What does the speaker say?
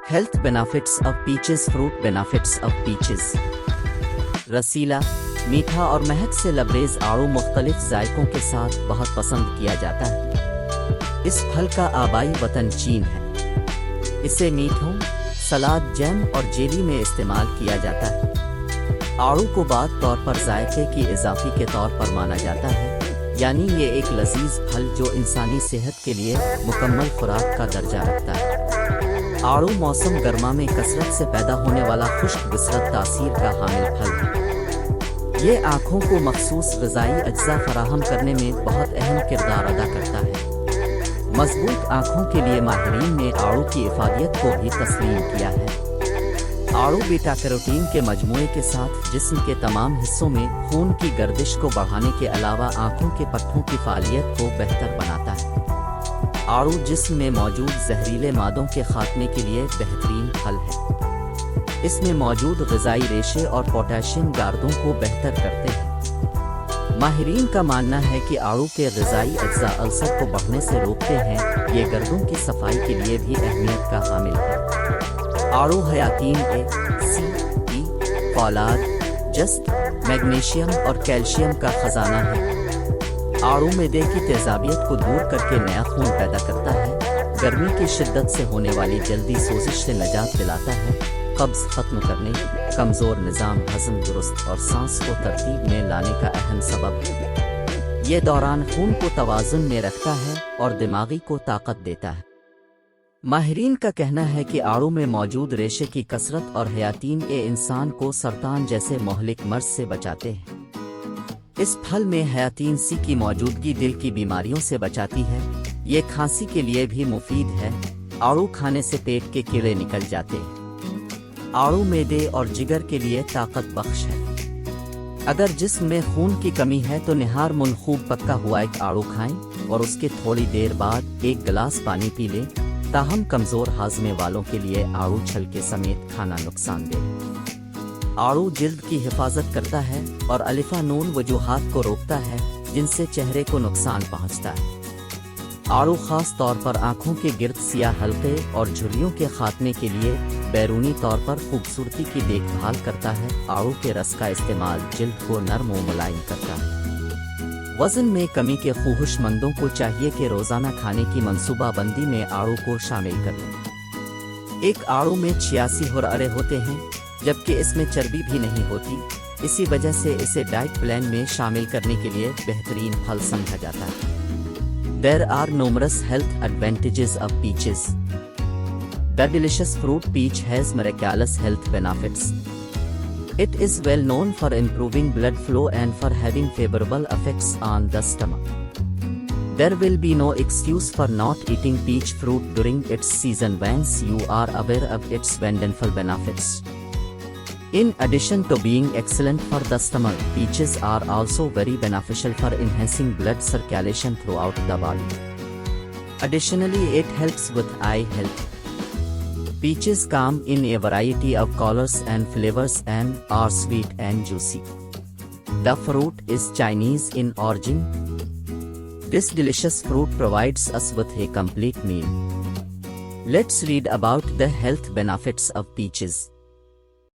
Health benefits of peaches. Fruit benefits of peaches. रसीला, मीठा और महक से लबरेज आड़ू मुख्तलिफ जायकों के साथ बहुत पसंद किया जाता है। इस फल का आबाई वतन चीन है। इसे मीठों, सलाद, जैम और जेली में इस्तेमाल किया जाता है। आड़ू को बात तौर पर जायके की इजाफी के तौर पर माना जाता है, यानी ये एक लजीज फल जो इंसानी सेहत के लिए मुकम्मल खुराक का दर्जा रखता है। आड़ू मौसम गर्मा में कसरत से पैदा होने वाला खुश्क बिसरत तासीर का हामिल फल है। ये आँखों को मखसूस ग़िज़ाई अज्जा फराहम करने में बहुत अहम किरदार अदा करता है। मजबूत आँखों के लिए माहिरीन ने आड़ू की इफादियत को भी तस्लीम किया है। आड़ू बीटा कैरोटीन के मजमूए के साथ जिस्म के तमाम हिस्सों में खून की गर्दिश को बढ़ाने के अलावा आँखों के पट्टों की फ़ालियत को बेहतर बनाता है। आड़ू जिस्म में मौजूद जहरीले मादों के खात्मे के लिए बेहतरीन फल है। इसमें मौजूद ग़िज़ाई रेशे और पोटेशियम गार्दों को बेहतर करते हैं। माहिरीन का मानना है कि आड़ू के ग़िज़ाई अज्जा अल्सर को बढ़ने से रोकते हैं। ये गर्दों की सफाई के लिए भी अहमियत का हामिल है। आड़ू हयातीन ए, सी, ई, फौलाद, जस्त, मैग्नीशियम और कैल्शियम का खजाना है। आड़ू मैदे की तेजाबियत को दूर करके नया खून पैदा करता है। गर्मी की शिद्दत से होने वाली जल्दी सोजिश से निजात दिलाता है। कब्ज़ ख़त्म करने, कमज़ोर निज़ाम हज़म दुरुस्त और सांस को तरतीब में लाने का अहम सबब है। ये दौरान खून को तवाज़ुन में रखता है और दिमागी को ताकत देता है। माहिरीन का कहना है कि आड़ू में मौजूद रेशे की कसरत और हयातीन ए इंसान को सरतान जैसे मोहलिक मर्ज से बचाते हैं। इस फल में हयातीन सी की मौजूदगी दिल की बीमारियों से बचाती है। ये खांसी के लिए भी मुफीद है। आड़ू खाने से पेट के कीड़े निकल जाते हैं। आड़ू मैदे और जिगर के लिए ताकत बख्श है। अगर जिस्म में खून की कमी है तो निहार मुन खूब पका हुआ एक आड़ू खाएं और उसके थोड़ी देर बाद एक गिलास पानी पी लें। ताहम कमज़ोर हाजमे वालों के लिए आड़ू छलके समेत खाना नुकसानदेह। आड़ू जिल्द की हिफाजत करता है और अलिफा नून वजूहात को रोकता है जिनसे चेहरे को नुकसान पहुंचता है। आड़ू खास तौर पर आँखों के गिर्द सियाह हल्के और झुर्रियों के खात्मे के लिए बैरूनी तौर पर खूबसूरती की देखभाल करता है। आड़ू के रस का इस्तेमाल जिल्द को नरम व मुलायम करता है। वज़न में कमी के ख्वाहिशमंदों को चाहिए कि रोज़ाना खाने की मंसूबाबंदी में आड़ू को शामिल कर लें। एक आड़ू में 86 हुर्रे होते हैं, जबकि इसमें चर्बी भी नहीं होती। इसी वजह से इसे डाइट प्लान में शामिल करने के लिए बेहतरीन फल समझा जाता है। There are numerous health advantages of peaches. The delicious fruit peach has miraculous health benefits. It is well known for improving blood flow and for having favorable effects on the stomach. There will be no excuse for not eating peach fruit during its season once you are aware of its wonderful benefits. In addition to being excellent for the stomach, peaches are also very beneficial for enhancing blood circulation throughout the body. Additionally, it helps with eye health. Peaches come in a variety of colors and flavors and are sweet and juicy. The fruit is Chinese in origin. This delicious fruit provides us with a complete meal. Let's read about the health benefits of peaches.